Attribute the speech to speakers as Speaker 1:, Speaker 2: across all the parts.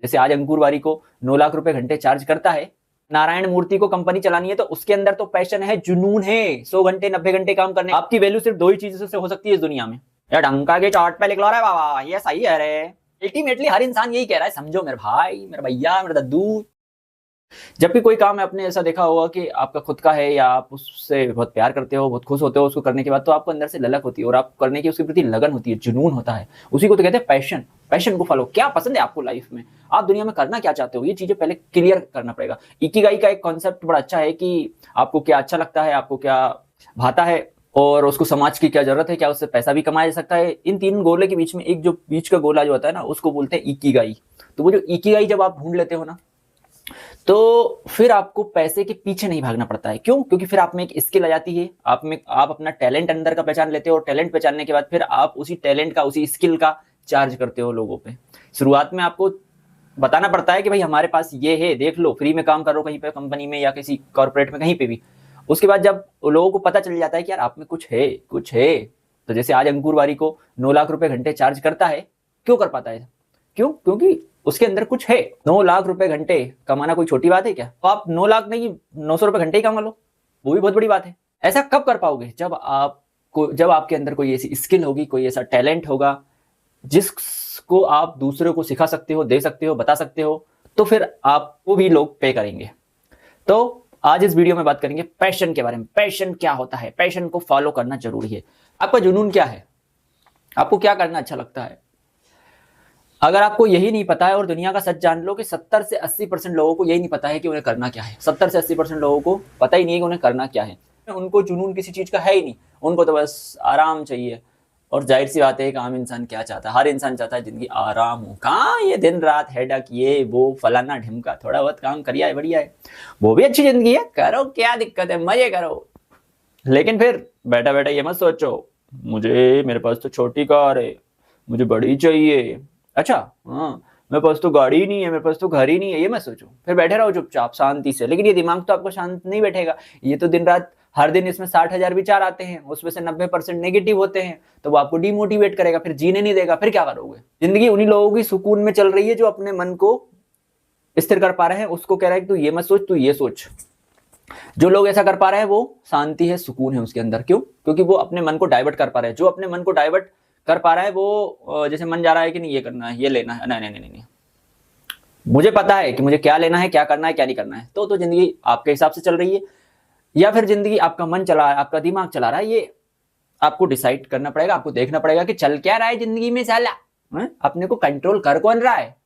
Speaker 1: जैसे आज अंकुर वारी को 9 लाख रुपए घंटे चार्ज करता है, नारायण मूर्ति को कंपनी चलानी है तो उसके अंदर तो पैशन है, जुनून है, 100 घंटे 90 घंटे काम करने। आपकी वैल्यू सिर्फ दो ही चीजों से हो सकती है इस दुनिया में, या डंका के चार्ट पे लिख लो रे बाबा ये सही है रे। अल्टीमेटली हर इंसान यही कह रहा है, समझो मेरे भाई, मेरे भैया, मेरे दद्दू। जब भी कोई काम आपने ऐसा देखा होगा कि आपका खुद का है या आप उससे बहुत प्यार करते हो, बहुत खुश होते हो उसको करने के बाद, तो आपको अंदर से ललक होती है और आप करने की उसके प्रति लगन होती है, जुनून होता है। उसी को तो कहते हैं पैशन। पैशन को फॉलो, क्या पसंद है आपको लाइफ में, आप दुनिया में करना क्या चाहते हो, ये चीजें पहले क्लियर करना पड़ेगा। इकिगाई का एक कॉन्सेप्ट बड़ा अच्छा है कि आपको क्या अच्छा लगता है, आपको क्या भाता है और उसको समाज की क्या जरूरत है, क्या उससे पैसा भी कमाया जा सकता है। इन तीन गोले के बीच में एक जो बीच का गोला जो होता है ना, उसको बोलते हैं इकिगाई। तो वो जो इकिगाई जब आप ढूंढ लेते हो ना, तो फिर आपको पैसे के पीछे नहीं भागना पड़ता है। क्यों? क्योंकि फिर आप में एक स्किल आ जाती है, आप अपना टैलेंट अंदर का पहचान लेते हो और टैलेंट पहचानने के बाद फिर आप उसी टैलेंट का, उसी स्किल का चार्ज करते हो लोगों पे। शुरुआत में आपको बताना पड़ता है कि भाई हमारे पास ये है, देख लो, फ्री में काम करो कहीं पे कंपनी में या किसी कॉर्पोरेट में, कहीं पे भी। उसके बाद जब लोगों को पता चल जाता है कि यार आप में कुछ है, कुछ है, तो जैसे आज अंकुर वारी को 9 लाख रुपए घंटे चार्ज करता है, क्यों कर पाता है? क्यों? क्योंकि उसके अंदर कुछ है। 9 लाख रुपए घंटे कमाना कोई छोटी बात है क्या? तो आप 9 लाख नहीं 900 रुपए घंटे ही कमा लो, वो भी बहुत बड़ी बात है। ऐसा कब कर पाओगे? जब आपके अंदर कोई ऐसी स्किल होगी, कोई ऐसा टैलेंट होगा जिसको आप दूसरों को सिखा सकते हो, दे सकते हो, बता सकते हो, तो फिर आपको भी लोग पे करेंगे। तो आज इस वीडियो में बात करेंगे पैशन के बारे में। पैशन क्या होता है, पैशन को फॉलो करना जरूरी है। आपका जुनून क्या है, आपको क्या करना अच्छा लगता है? अगर आपको यही नहीं पता है, और दुनिया का सच जान लो कि 70 से 80% लोगों को यही नहीं पता है कि उन्हें करना क्या है। 70 से 80% लोगों को पता ही नहीं है कि उन्हें करना क्या है। उनको जुनून किसी चीज का है ही नहीं, उनको तो बस आराम चाहिए। और जाहिर सी बात है कि आम इंसान क्या चाहता है? हर इंसान चाहता है जिंदगी आराम हो। कहाँ ये दिन रात हेडक, ये वो फलाना ढिमका, थोड़ा बहुत काम करिए बढ़िया है, वो भी अच्छी जिंदगी है, करो, क्या दिक्कत है, मजे करो। लेकिन फिर बैठा बैठा ये मत सोचो मेरे पास तो छोटी कार है, मुझे बड़ी चाहिए। अच्छा, हाँ, मेरे पास तो गाड़ी ही नहीं है, मेरे पास तो घर ही नहीं है, ये मत सोचो। फिर बैठे रहो चुपचाप शांति से। लेकिन ये दिमाग तो आपको शांत नहीं बैठेगा। ये तो दिन रात, हर दिन इसमें 60,000 विचार आते हैं, उसमें से 90% नेगेटिव होते हैं, तो वो आपको डिमोटिवेट करेगा, फिर जीने नहीं देगा। फिर क्या करोगे? जिंदगी उन्हीं लोगों की सुकून में चल रही है जो अपने मन को स्थिर कर पा रहे हैं। उसको कह रहा है कि तू ये मत सोच, तू ये सोच। जो लोग ऐसा कर पा रहे हैं वो शांति है, सुकून है उसके अंदर। क्यों? क्योंकि वो अपने मन को डाइवर्ट कर पा रहे हैं। जो अपने मन को डाइवर्ट कर पा रहा है वो, जैसे मन जा रहा है कि नहीं ये करना है, ये लेना है, नहीं नहीं नहीं नहीं, मुझे पता है कि मुझे क्या लेना है, क्या करना है, क्या नहीं करना है, तो जिंदगी आपके हिसाब से चल रही है। या फिर जिंदगी आपका मन चला रहा है, आपका दिमाग चला रहा है, ये आपको डिसाइड करना पड़ेगा। आपको देखना पड़ेगा कि चल क्या रहा है जिंदगी में, साला अपने को कंट्रोल कर कौन रहा है?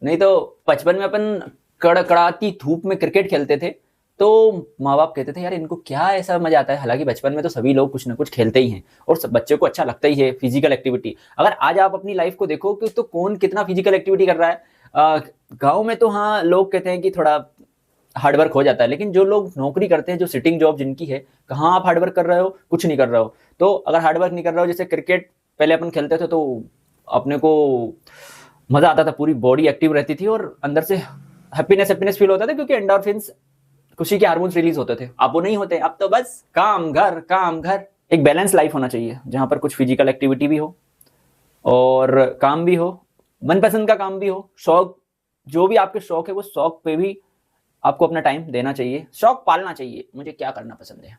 Speaker 1: नहीं तो बचपन में अपन कड़कड़ाती धूप में क्रिकेट खेलते थे, तो माँ बाप कहते थे यार इनको क्या ऐसा मजा आता है। हालांकि बचपन में तो सभी लोग कुछ ना कुछ खेलते ही हैं और सब बच्चे को अच्छा लगता ही है फिजिकल एक्टिविटी। अगर आज आप अपनी लाइफ को देखो कि तो कौन कितना फिजिकल एक्टिविटी कर रहा है। गांव में तो हाँ, लोग कहते हैं कि थोड़ा हार्डवर्क हो जाता है, लेकिन जो लोग नौकरी करते हैं, जो सिटिंग जॉब जिनकी है, कहाँ आप हार्डवर्क कर रहे हो? कुछ नहीं कर रहे हो। तो अगर हार्डवर्क नहीं कर रहे हो, जैसे क्रिकेट पहले अपन खेलते थे तो अपने को मजा आता था, पूरी बॉडी एक्टिव रहती थी और अंदर से हैप्पीनेस फील होता था, क्योंकि एंडोर्फिन्स, खुशी के हार्मोन्स रिलीज होते थे। अब वो नहीं होते, अब तो बस काम घर, काम घर। एक बैलेंस लाइफ होना चाहिए जहां पर कुछ फिजिकल एक्टिविटी भी हो और काम भी हो, मनपसंद का काम भी हो, शौक, जो भी आपके शौक है वो शौक पे भी आपको अपना टाइम देना चाहिए, शौक पालना चाहिए। मुझे क्या करना पसंद है।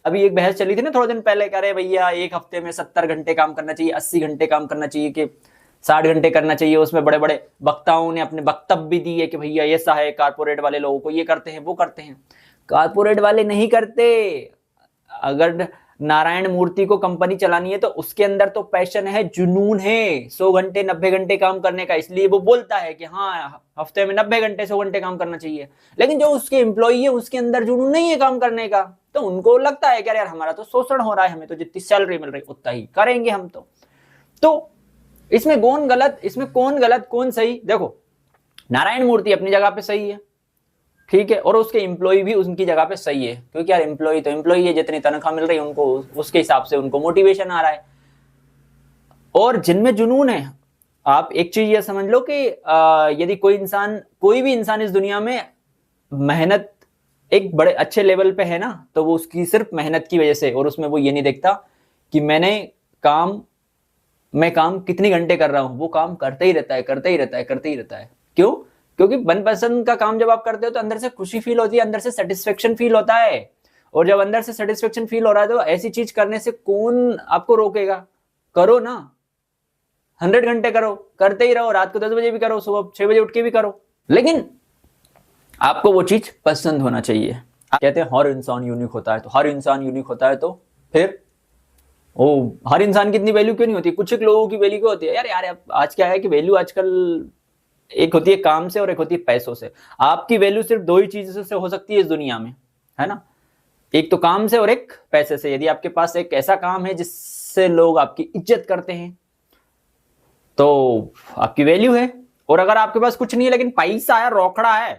Speaker 1: अभी एक बहस चली थी ना थोड़े दिन पहले, कह रहे भैया एक हफ्ते में 70 घंटे काम करना चाहिए, 80 घंटे काम करना चाहिए, कि 60 घंटे करना चाहिए। उसमें बड़े बड़े वक्ताओं ने अपने वक्तव्य भी दिए कि भैया ऐसा है, कारपोरेट वाले लोगों को ये करते हैं, वो करते हैं। कारपोरेट वाले नहीं करते। अगर नारायण मूर्ति को कंपनी चलानी है तो उसके अंदर तो पैशन है, जुनून है, 100 घंटे 90 घंटे काम करने का। इसलिए वो बोलता है कि हाँ हफ्ते में 90 घंटे 100 घंटे काम करना चाहिए। लेकिन जो उसके एम्प्लॉई है उसके अंदर जुनून नहीं है काम करने का, तो उनको लगता है कि यार हमारा तो शोषण हो रहा है, हमें तो जितनी सैलरी मिल रही उतना ही करेंगे हम तो इसमें कौन गलत, इसमें कौन गलत कौन सही? देखो, नारायण मूर्ति अपनी जगह पे सही है, ठीक है, और उसके एम्प्लॉय भी उनकी जगह पे सही है, क्योंकि यार एम्प्लॉय तो एम्प्लॉय है, जितनी तनख्वाह मिल रही है उनको उसके हिसाब से उनको मोटिवेशन आ रहा है। और जिनमें जुनून है, आप एक चीज ये समझ लो कि यदि कोई भी इंसान इस दुनिया में मेहनत एक बड़े अच्छे लेवल पे है ना, तो वो उसकी सिर्फ मेहनत की वजह से, और उसमें वो ये नहीं देखता कि मैं काम कितनी घंटे कर रहा हूं, वो काम करते ही रहता है, करते ही रहता है, करते ही रहता है। क्यों? क्योंकि मनपसंद का काम जब आप करते हो तो अंदर से खुशी फील होती है, अंदर से सेटिस्फेक्शन फील होता है। और जब अंदर से सेटिस्फेक्शन फील हो रहा है तो ऐसी चीज करने से कौन आपको रोकेगा? करो ना, 100 घंटे करो, करते ही रहो, रात को 10 बजे भी करो, सुबह 6 बजे उठ के भी करो, लेकिन आपको वो चीज पसंद होना चाहिए। कहते हैं हर इंसान यूनिक होता है, तो हर इंसान यूनिक होता है तो फिर हर इंसान की इतनी वैल्यू क्यों नहीं होती? कुछ एक लोगों की वैल्यू क्यों होती है? यार आज क्या है कि वैल्यू आजकल एक होती है काम से और एक होती है पैसों से। आपकी वैल्यू सिर्फ 2 ही चीजों से हो सकती है इस दुनिया में, है ना? एक तो काम से और एक पैसे से। यदि आपके पास एक ऐसा काम है जिससे लोग आपकी इज्जत करते हैं तो आपकी वैल्यू है, और अगर आपके पास कुछ नहीं है लेकिन पैसा है, रोकड़ा है,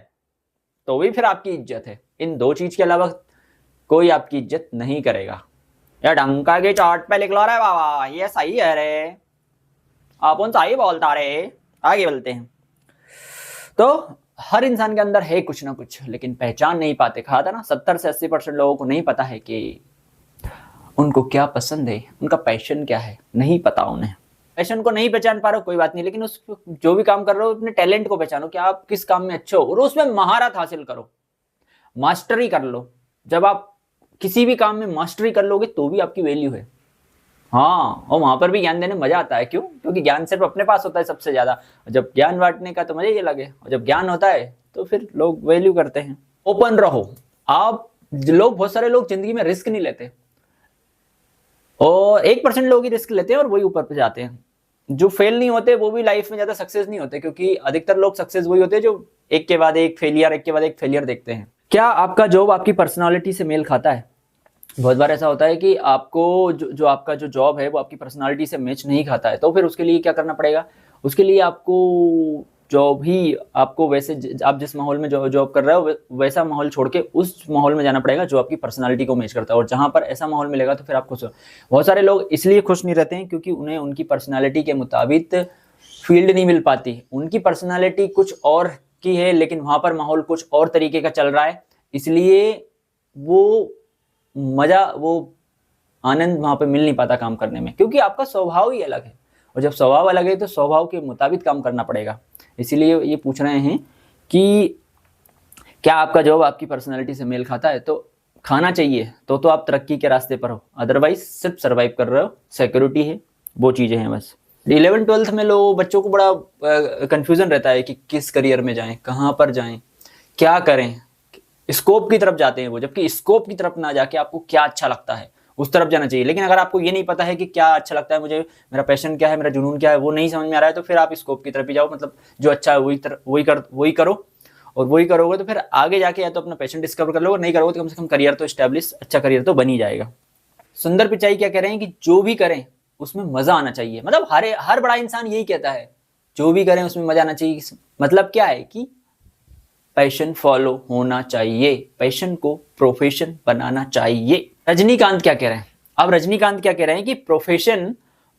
Speaker 1: तो भी फिर आपकी इज्जत है। इन 2 चीज के अलावा कोई आपकी इज्जत नहीं करेगा। यार डंका के चार्ट पे लिख लो रे बाबा, ये सही है रे, अपन सही बोलता रे, आगे बोलते हैं। तो हर इंसान के अंदर है कुछ ना कुछ, लेकिन पहचान नहीं पाते। कहा था ना 70 से 80% लोगों को नहीं पता है कि उनको क्या पसंद है, उनका पैशन क्या है, नहीं पता उन्हें। पैशन को नहीं पहचान पा रहे हो कोई बात नहीं, लेकिन उस जो भी काम कर रहे हो अपने टैलेंट को पहचानो कि आप किस काम में अच्छे हो और उसमें महारत हासिल करो, मास्टरी कर लो। जब आप किसी भी काम में मास्टरी कर लोगे तो भी आपकी वैल्यू है। हाँ, और वहां पर भी ज्ञान देने में मजा आता है। क्यों? क्योंकि ज्ञान सिर्फ अपने पास होता है सबसे ज्यादा। जब ज्ञान बांटने का तो मजा ये लगे, और जब ज्ञान होता है तो फिर लोग वैल्यू करते हैं। ओपन रहो आप। बहुत सारे लोग जिंदगी में रिस्क नहीं लेते, और 1% लोग ही रिस्क लेते हैं और वही ऊपर पे जाते हैं। जो फेल नहीं होते वो भी लाइफ में ज्यादा सक्सेस नहीं होते, क्योंकि अधिकतर लोग सक्सेस वही होते हैं जो एक के बाद एक फेलियर देखते हैं। क्या आपका जॉब आपकी पर्सनालिटी से मेल खाता है? बहुत बार ऐसा होता है कि आपको जो आपका जो जॉब है वो आपकी पर्सनालिटी से मैच नहीं खाता है, तो फिर उसके लिए क्या करना पड़ेगा? उसके लिए आपको जॉब ही आपको वैसे आप जिस माहौल में जॉब कर रहे हो वैसा माहौल छोड़ के उस माहौल में जाना पड़ेगा जो आपकी पर्सनालिटी को मैच करता है। और जहां पर ऐसा माहौल मिलेगा तो फिर आप खुश हो। बहुत सारे लोग इसलिए खुश नहीं रहते हैं क्योंकि उन्हें उनकी पर्सनालिटी के मुताबिक फील्ड नहीं मिल पाती। उनकी पर्सनालिटी कुछ और की है लेकिन वहां पर माहौल कुछ और तरीके का चल रहा है, इसलिए वो मजा, वो आनंद वहां पे मिल नहीं पाता काम करने में, क्योंकि आपका स्वभाव ही अलग है। और जब स्वभाव अलग है तो स्वभाव के मुताबिक काम करना पड़ेगा। इसीलिए ये पूछ रहे हैं कि क्या आपका जॉब आपकी पर्सनालिटी से मेल खाता है? तो खाना चाहिए तो आप तरक्की के रास्ते पर हो, अदरवाइज सिर्फ सर्वाइव कर रहे हो, सिक्योरिटी है, वो चीजें हैं बस। 11th-12th में लोग बच्चों को बड़ा कंफ्यूजन रहता है कि किस करियर में जाएं, कहाँ पर जाएं, क्या करें। स्कोप की तरफ जाते हैं वो, जबकि स्कोप की तरफ ना जाके आपको क्या अच्छा लगता है उस तरफ जाना चाहिए। लेकिन अगर आपको ये नहीं पता है कि क्या अच्छा लगता है मुझे, मेरा पैशन क्या है, मेरा जुनून क्या है, वो नहीं समझ में आ रहा है, तो फिर आप स्कोप की तरफ ही जाओ। मतलब जो अच्छा है वही करो, और वही करोगे तो फिर आगे जाके या तो अपना पैशन डिस्कवर कर लोगे, नहीं करोगे तो कम से कम करियर तो एस्टेब्लिश, अच्छा करियर तो बन ही जाएगा। सुंदर पिचाई क्या कह रहे हैं कि जो भी करें उसमें मजा आना चाहिए। मतलब हर बड़ा इंसान यही कहता है, जो भी करें उसमें मजा आना चाहिए। मतलब क्या है कि पैशन फॉलो होना चाहिए, पैशन को प्रोफेशन बनाना चाहिए। रजनीकांत क्या कह रहे हैं? अब रजनीकांत क्या कह रहे हैं कि प्रोफेशन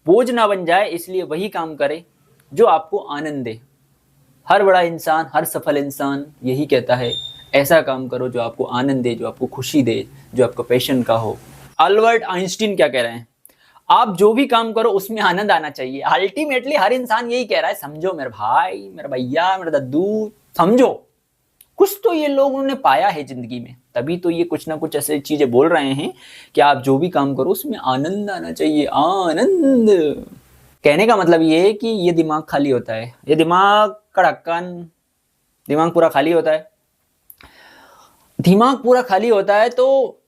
Speaker 1: बोझ ना बन जाए, इसलिए वही काम करे जो आपको आनंद दे। हर बड़ा इंसान, हर सफल इंसान यही कहता है, ऐसा काम करो जो आपको आनंद दे, जो आपको खुशी दे, जो आपको पैशन का हो। अल्बर्ट आइंस्टीन क्या कह रहे हैं? आप जो भी काम करो उसमें आनंद आना चाहिए। अल्टीमेटली हर इंसान यही कह रहा है, समझो मेरे भाई, मेरा भैया, मेरा दद्दू, समझो कुछ तो ये लोगों ने पाया है जिंदगी में, तभी तो ये कुछ ना कुछ ऐसे चीजें बोल रहे हैं कि आप जो भी काम करो उसमें आनंद आना चाहिए। आनंद कहने का मतलब ये है कि ये दिमाग खाली होता है, ये दिमाग का ढक्कन, दिमाग पूरा खाली होता है। दिमाग पूरा खाली होता है तो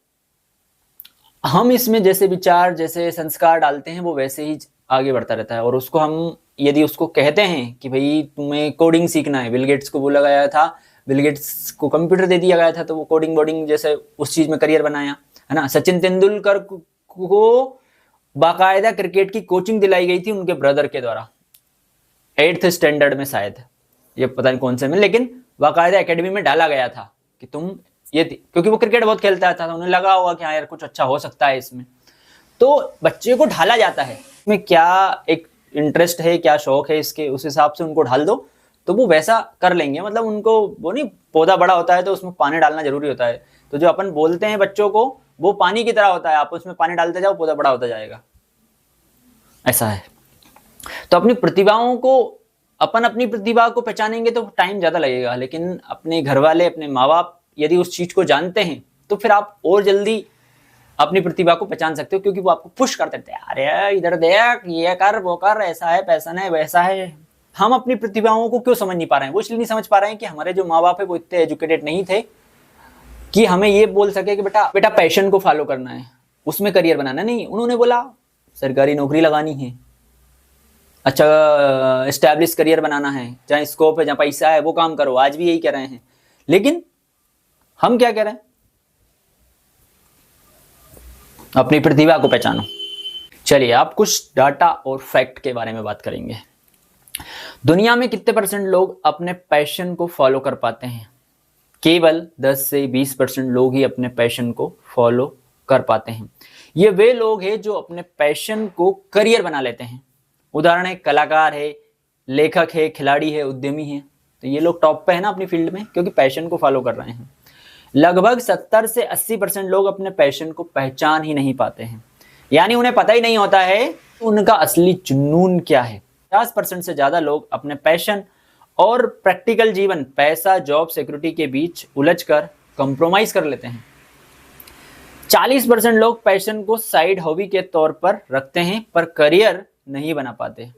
Speaker 1: हम इसमें जैसे विचार, जैसे संस्कार डालते हैं वो वैसे ही आगे बढ़ता रहता है। और उसको हम यदि उसको कहते हैं कि भाई तुम्हें कोडिंग सीखना है, बिल गेट्स को बोला गया था, बिल गेट्स को कंप्यूटर दे दिया गया था तो वो कोडिंग बोर्डिंग जैसे उस चीज में करियर बनाया, है ना। सचिन तेंदुलकर को बाकायदा क्रिकेट की कोचिंग दिलाई गई थी उनके ब्रदर के द्वारा, 8th स्टैंडर्ड में शायद, ये पता नहीं कौन से में, लेकिन बाकायदा एकेडमी में डाला गया था कि तुम ये, क्योंकि वो क्रिकेट बहुत खेलता था, उन्हें लगा होगा कि हाँ यार कुछ अच्छा हो सकता है इसमें, तो बच्चे को ढाला जाता है इसमें, क्या एक इंटरेस्ट है, क्या शौक है इसके, उस हिसाब से उनको ढाल दो तो वो वैसा कर लेंगे। मतलब उनको वो नहीं, पौधा बड़ा होता है तो उसमें पानी डालना जरूरी होता है, तो जो अपन बोलते हैं बच्चों को वो पानी की तरह होता है, आप उसमें पानी डालते जाओ पौधा बड़ा होता जाएगा, ऐसा है। तो अपनी प्रतिभाओं को अपन अपनी प्रतिभा को पहचानेंगे तो टाइम ज्यादा लगेगा, लेकिन अपने घर वाले, अपने माँ बाप यदि उस चीज को जानते हैं तो फिर आप और जल्दी अपनी प्रतिभा को पहचान सकते हो, क्योंकि वो आपको पुश करते रहते हैं, अरे इधर देख, ये कर, वो कर, ऐसा है, पैसा है, वैसा है। हम अपनी प्रतिभाओं को क्यों समझ नहीं पा रहे हैं? वो इसलिए नहीं समझ पा रहे हैं कि हमारे जो माँ बाप है वो इतने एजुकेटेड नहीं थे कि हमें ये बोल सके कि बेटा पैशन को फॉलो करना है, उसमें करियर बनाना नहीं। उन्होंने बोला सरकारी नौकरी लगानी है, अच्छा एस्टैब्लिश करियर बनाना है, जहाँ स्कोप है, जहाँ पैसा है, वो काम करो। आज भी यही कह रहे हैं, लेकिन हम क्या कह रहे हैं? अपनी प्रतिभा को पहचानो। चलिए आप कुछ डाटा और फैक्ट के बारे में बात करेंगे। दुनिया में कितने परसेंट लोग अपने पैशन को फॉलो कर पाते हैं? केवल 10 से 20% लोग ही अपने पैशन को फॉलो कर पाते हैं। ये वे लोग हैं जो अपने पैशन को करियर बना लेते हैं। उदाहरण है, कलाकार है, लेखक है, खिलाड़ी है, उद्यमी है। तो ये लोग टॉप पे है ना अपनी फील्ड में, क्योंकि पैशन को फॉलो कर रहे हैं। लगभग 70 से 80% लोग अपने पैशन को पहचान ही नहीं पाते हैं, यानी उन्हें पता ही नहीं होता है उनका असली जुनून क्या है। 50% से ज्यादा लोग अपने पैशन और प्रैक्टिकल जीवन, पैसा, जॉब, सिक्योरिटी के बीच उलझकर कंप्रोमाइज कर लेते हैं। 40% लोग पैशन को साइड हॉबी के तौर पर रखते हैं पर करियर नहीं बना पाते।